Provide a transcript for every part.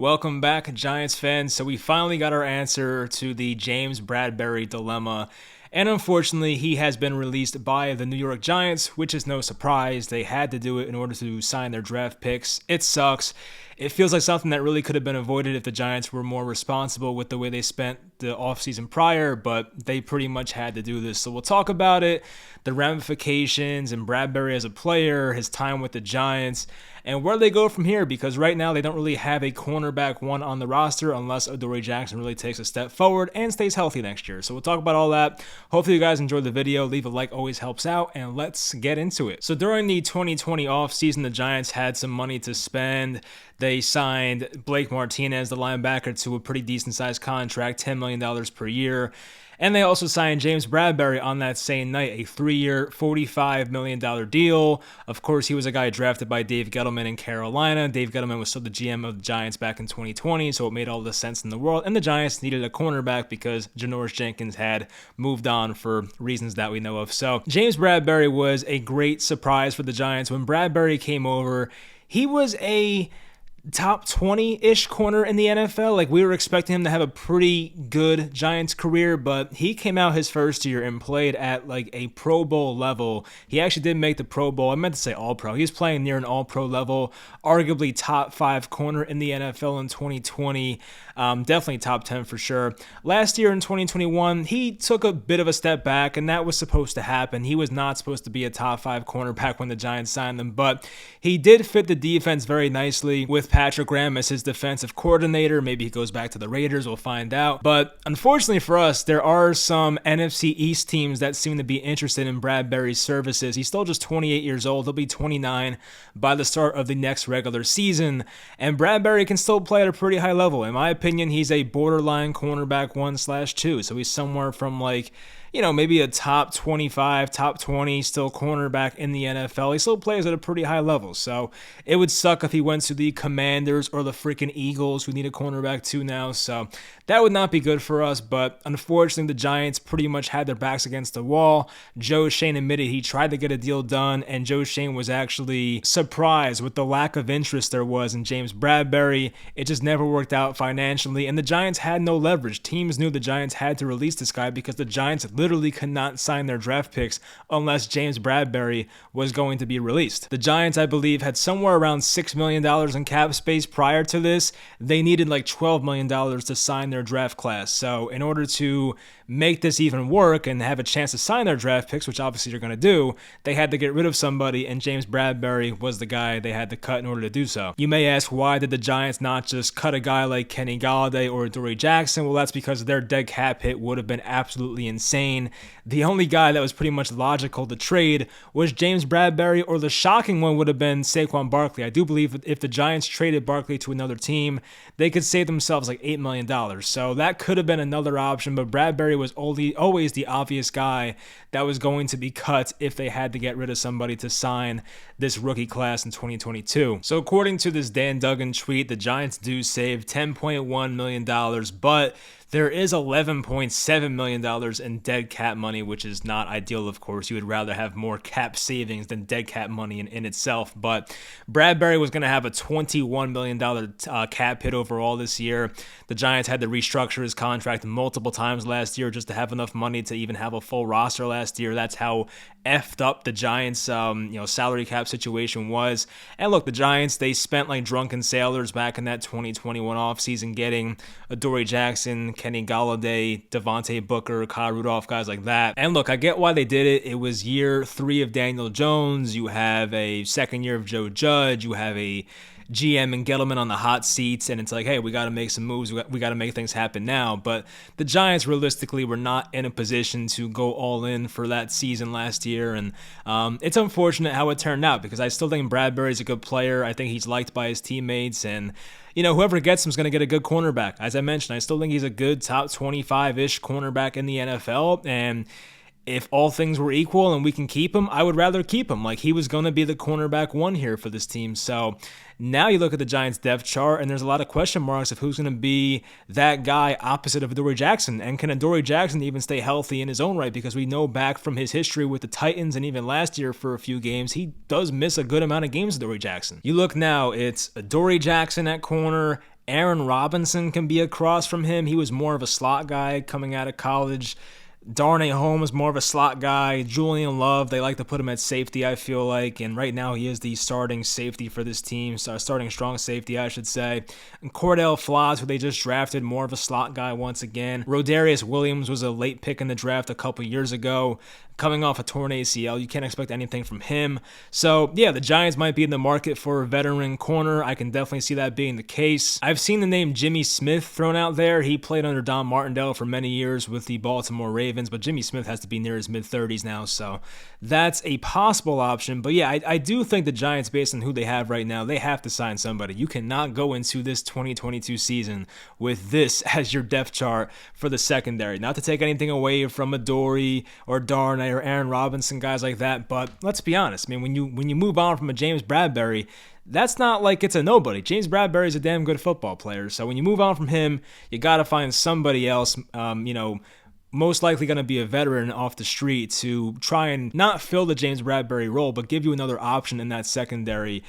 Welcome back, Giants fans. So we finally got our answer to the James Bradberry dilemma. And unfortunately, he has been released by the New York Giants, which is no surprise. They had to do it in order to sign their draft picks. It sucks. It feels like something that really could have been avoided if the Giants were more responsible with the way they spent the offseason prior, but they pretty much had to do this. So we'll talk about it, the ramifications, and Bradberry as a player, his time with the Giants, and where they go from here, because right now they don't really have a cornerback one on the roster unless Adoree Jackson really takes a step forward and stays healthy next year. So we'll talk about all that. Hopefully you guys enjoyed the video. Leave a like, always helps out, and let's get into it. So during the 2020 offseason, the Giants had some money to spend. They signed Blake Martinez, the linebacker, to a pretty decent-sized contract, $10 million per year. And they also signed James Bradberry on that same night, a 3-year, $45 million deal. Of course, he was a guy drafted by Dave Gettleman in Carolina. Dave Gettleman was still the GM of the Giants back in 2020, so it made all the sense in the world. And the Giants needed a cornerback because Janoris Jenkins had moved on for reasons that we know of. So James Bradberry was a great surprise for the Giants. When Bradberry came over, he was a top 20-ish corner in the NFL. Like, we were expecting him to have a pretty good Giants career, but he came out his first year and played at like a Pro Bowl level. He actually did make the Pro Bowl. I meant to say All-Pro. He was playing near an All-Pro level, arguably top 5 corner in the NFL in 2020. Definitely top 10 for sure. Last year in 2021, he took a bit of a step back, and that was supposed to happen. He was not supposed to be a top 5 cornerback when the Giants signed him, but he did fit the defense very nicely with Patrick Graham as his defensive coordinator. Maybe he goes back to the Raiders. We'll find out. But unfortunately for us, there are some NFC East teams that seem to be interested in Bradberry's services. He's still just 28 years old. He'll be 29 by the start of the next regular season. And Bradberry can still play at a pretty high level. In my opinion, he's a borderline cornerback 1/2. So he's somewhere from maybe a top 25, top 20 still cornerback in the NFL. He still plays at a pretty high level. So it would suck if he went to the Commanders or the freaking Eagles, who need a cornerback too now. So that would not be good for us. But unfortunately, the Giants pretty much had their backs against the wall. Joe Schoen admitted he tried to get a deal done, and Joe Schoen was actually surprised with the lack of interest there was in James Bradberry. It just never worked out financially, and the Giants had no leverage. Teams knew the Giants had to release this guy because the Giants literally could not sign their draft picks unless James Bradberry was going to be released. The Giants, I believe, had somewhere around $6 million in cap space prior to this. They needed like $12 million to sign their draft class. So in order to make this even work and have a chance to sign their draft picks, which obviously they're going to do, they had to get rid of somebody, and James Bradberry was the guy they had to cut in order to do so. You may ask, why did the Giants not just cut a guy like Kenny Golladay or Adoree Jackson? Well, that's because their dead cap hit would have been absolutely insane. The only guy that was pretty much logical to trade was James Bradberry, or the shocking one would have been Saquon Barkley. I do believe that if the Giants traded Barkley to another team, they could save themselves like $8 million. So that could have been another option, but Bradberry was always the obvious guy that was going to be cut if they had to get rid of somebody to sign this rookie class in 2022. So according to this Dan Duggan tweet, the Giants do save $10.1 million, but there is $11.7 million in dead cap money, which is not ideal, of course. You would rather have more cap savings than dead cap money in itself. But Bradberry was going to have a $21 million cap hit overall this year. The Giants had to restructure his contract multiple times last year just to have enough money to even have a full roster last year. That's how effed up the Giants' salary cap situation was. And look, the Giants, they spent like drunken sailors back in that 2021 offseason getting Adoree Jackson, Kenny Golladay, Devontae Booker, Kyle Rudolph, guys like that. And look, I get why they did it. It was year 3 of Daniel Jones. You have a second year of Joe Judge. You have a GM and Gettleman on the hot seats, and it's like, hey, we got to make some moves. We got to make things happen now. But the Giants realistically were not in a position to go all in for that season last year, and it's unfortunate how it turned out because I still think Bradberry's a good player. I think he's liked by his teammates, and whoever gets him is going to get a good cornerback. As I mentioned, I still think he's a good top 25-ish cornerback in the NFL, and if all things were equal and we can keep him, I would rather keep him. Like, he was going to be the cornerback 1 here for this team. So now you look at the Giants depth chart, and there's a lot of question marks of who's going to be that guy opposite of Adoree Jackson. And can Adoree Jackson even stay healthy in his own right? Because we know back from his history with the Titans and even last year for a few games, he does miss a good amount of games, Adoree Jackson. You look now, it's Adoree Jackson at corner Aaron Robinson can be across from him. He was more of a slot guy coming out of college. Darnay Holmes, more of a slot guy. Julian Love, they like to put him at safety, I feel like. And right now he is the starting safety for this team. So starting strong safety, I should say. And Cordell Flott, who they just drafted, more of a slot guy once again. Rodarius Williams was a late pick in the draft a couple years ago. Coming off a torn ACL, you can't expect anything from him. So, yeah, the Giants might be in the market for a veteran corner. I can definitely see that being the case. I've seen the name Jimmy Smith thrown out there. He played under Don Martindale for many years with the Baltimore Ravens, but Jimmy Smith has to be near his mid-30s now, so that's a possible option. But, yeah, I do think the Giants, based on who they have right now, they have to sign somebody. You cannot go into this 2022 season with this as your depth chart for the secondary. Not to take anything away from Adoree or Darnay or Aaron Robinson, guys like that, but let's be honest. I mean, when you move on from a James Bradberry, that's not like it's a nobody. James Bradberry is a damn good football player, so when you move on from him, you got to find somebody else, most likely going to be a veteran off the street to try and not fill the James Bradberry role, but give you another option in that secondary,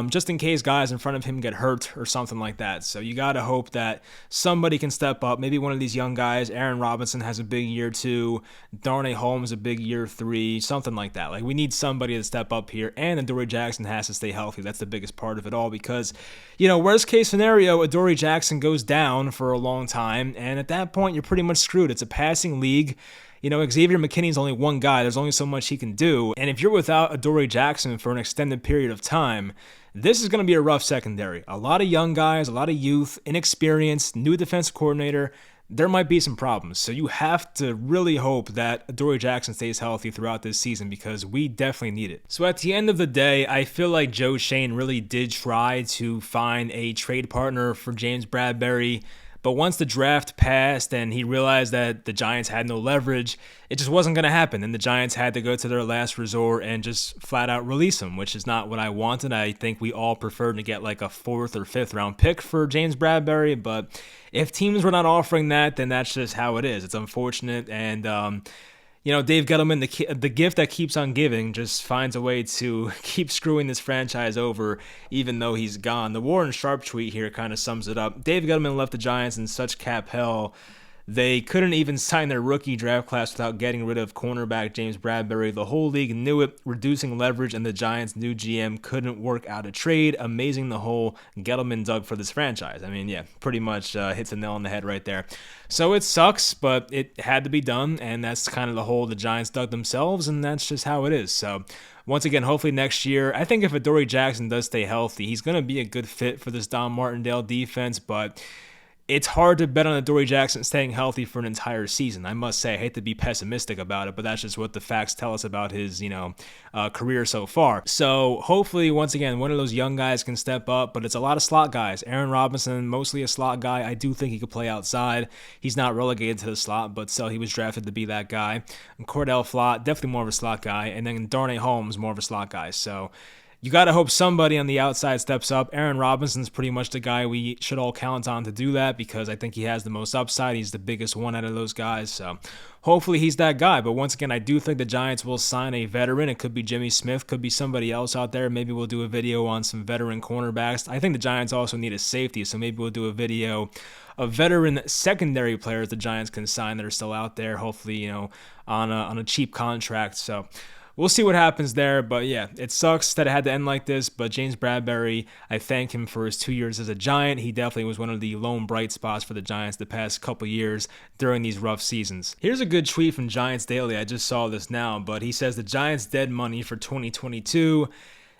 just in case guys in front of him get hurt or something like that. So you got to hope that somebody can step up. Maybe one of these young guys, Aaron Robinson has a big year 2, Darnay Holmes a big year 3, something like that. Like, we need somebody to step up here, and Adoree Jackson has to stay healthy. That's the biggest part of it all because, worst case scenario, Adoree Jackson goes down for a long time, and at that point, you're pretty much screwed. It's a passing league. Xavier McKinney's only one guy. There's only so much he can do. And if you're without Adoree Jackson for an extended period of time, this is going to be a rough secondary. A lot of young guys, a lot of youth, inexperienced, new defense coordinator. There might be some problems. So you have to really hope that Adoree Jackson stays healthy throughout this season because we definitely need it. So at the end of the day, I feel like Joe Schoen really did try to find a trade partner for James Bradberry. But once the draft passed and he realized that the Giants had no leverage, it just wasn't going to happen. And the Giants had to go to their last resort and just flat out release him, which is not what I wanted. I think we all preferred to get like a 4th or 5th round pick for James Bradberry. But if teams were not offering that, then that's just how it is. It's unfortunate. And, Dave Gettleman, the gift that keeps on giving, just finds a way to keep screwing this franchise over even though he's gone. The Warren Sharp tweet here kind of sums it up. Dave Gettleman left the Giants in such cap hell. They couldn't even sign their rookie draft class without getting rid of cornerback James Bradberry. The whole league knew it, reducing leverage, and the Giants' new GM couldn't work out a trade. Amazing the hole Gettleman dug for this franchise. I mean, yeah, pretty much hits a nail on the head right there. So it sucks, but it had to be done, and that's kind of the hole the Giants dug themselves, and that's just how it is. So once again, hopefully next year, I think if Adoree Jackson does stay healthy, he's going to be a good fit for this Don Martindale defense, but it's hard to bet on Adoree Jackson staying healthy for an entire season. I must say, I hate to be pessimistic about it, but that's just what the facts tell us about his, career so far. So hopefully, once again, one of those young guys can step up, but it's a lot of slot guys. Aaron Robinson, mostly a slot guy. I do think he could play outside. He's not relegated to the slot, but still, he was drafted to be that guy. And Cordell Flott, definitely more of a slot guy. And then Darnay Holmes, more of a slot guy. So you got to hope somebody on the outside steps up. Aaron Robinson's pretty much the guy we should all count on to do that because I think he has the most upside. He's the biggest one out of those guys. So hopefully he's that guy. But once again, I do think the Giants will sign a veteran. It could be Jimmy Smith, could be somebody else out there. Maybe we'll do a video on some veteran cornerbacks. I think the Giants also need a safety, so maybe we'll do a video of veteran secondary players the Giants can sign that are still out there, hopefully, on a cheap contract. So we'll see what happens there, but yeah, it sucks that it had to end like this, but James Bradberry, I thank him for his 2 years as a Giant. He definitely was one of the lone bright spots for the Giants the past couple years during these rough seasons. Here's a good tweet from Giants Daily. I just saw this now, but he says the Giants' dead money for 2022,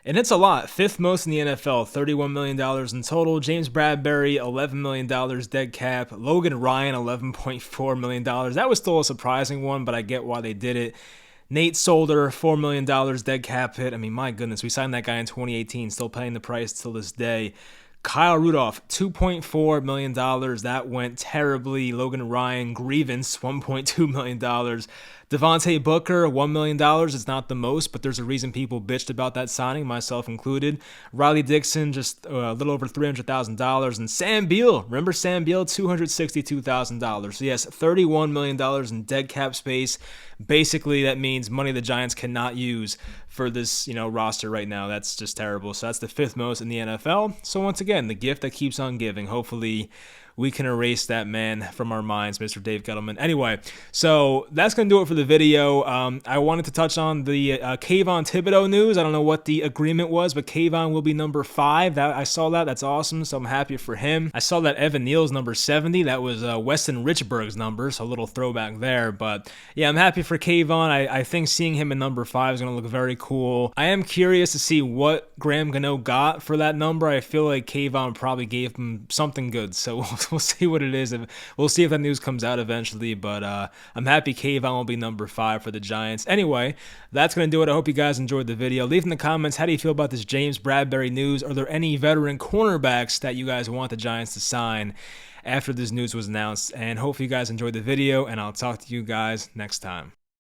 and it's a lot. 5th most in the NFL, $31 million in total. James Bradberry, $11 million dead cap. Logan Ryan, $11.4 million. That was still a surprising one, but I get why they did it. Nate Solder, $4 million dead cap hit. I mean, my goodness, we signed that guy in 2018, still paying the price till this day. Kyle Rudolph, $2.4 million. That went terribly. Logan Ryan, grievance, $1.2 million. Devontae Booker, $1 million is not the most, but there's a reason people bitched about that signing, myself included. Riley Dixon, just a little over $300,000. And Sam Beal, remember Sam Beal, $262,000. So yes, $31 million in dead cap space. Basically, that means money the Giants cannot use for this, roster right now. That's just terrible. So that's the fifth most in the NFL. So once again, the gift that keeps on giving. Hopefully, we can erase that man from our minds, Mr. Dave Gettleman. Anyway, so that's going to do it for the video. I wanted to touch on the Kayvon Thibodeau news. I don't know what the agreement was, but Kayvon will be number 5. I saw that. That's awesome, so I'm happy for him. I saw that Evan Neal's number 70. That was Weston Richburg's number, so a little throwback there. But yeah, I'm happy for Kayvon. I think seeing him in number 5 is going to look very cool. I am curious to see what Graham Gano got for that number. I feel like Kayvon probably gave him something good, so we'll see what it is. We'll see if that news comes out eventually, but I'm happy Kayvon will be number 5 for the Giants. Anyway, that's going to do it. I hope you guys enjoyed the video. Leave in the comments, how do you feel about this James Bradberry news? Are there any veteran cornerbacks that you guys want the Giants to sign after this news was announced? And hopefully you guys enjoyed the video, and I'll talk to you guys next time.